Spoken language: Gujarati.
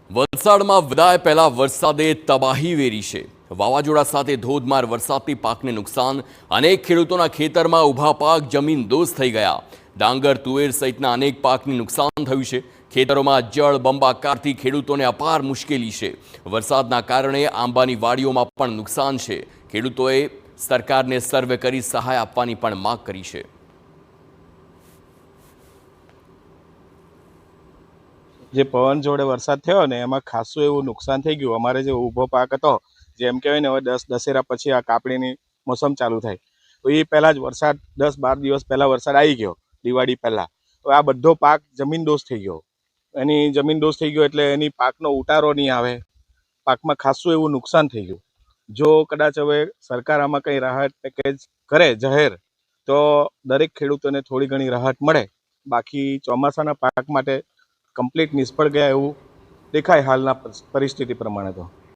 વલસાડમાં વિદાય પહેલા વરસાદે તબાહી વેરી છે। વાવાઝોડા સાથે ધોધમાર વરસાદથી પાકને નુકસાન, અનેક ખેડૂતોના ખેતરમાં ઊભા પાક જમીનદોસ્ત થઈ ગયા। ડાંગર, તુવેર સહિતના અનેક પાકને નુકસાન થયું છે। ખેતરોમાં જળ બંબાકારથી ખેડૂતોને અપાર મુશ્કેલી છે। વરસાદના કારણે આંબાની વાડીઓમાં પણ નુકસાન છે। ખેડૂતોએ સરકારને સર્વે કરી સહાય આપવાની પણ માંગ કરી છે। જે પવન જોડે વરસાદ થયો ને એમાં ખાસું એવું નુકસાન થઈ ગયું। અમારે જે ઊભો પાક હતો, જેમ કહેવાય ને, હવે દશેરા પછી આ કાપણીની મોસમ ચાલુ થાય તો એ પહેલાં જ વરસાદ 10-12 દિવસ પહેલાં વરસાદ આવી ગયો, દિવાળી પહેલાં। તો આ બધો પાક જમીનદોસ્ત થઈ ગયો। એની જમીનદોસ્ત થઈ ગયો એટલે એની પાકનો ઉતારો નહીં આવે, પાકમાં ખાસું એવું નુકસાન થઈ ગયું। જો કદાચ હવે સરકાર આમાં કંઈ રાહત પેકેજ કરે જાહેર તો દરેક ખેડૂતોને થોડી ઘણી રાહત મળે। બાકી ચોમાસાના પાક માટે કમ્પ્લીટ નિષ્ફળ ગયા એવું દેખાય હાલના પરિસ્થિતિ પ્રમાણે તો।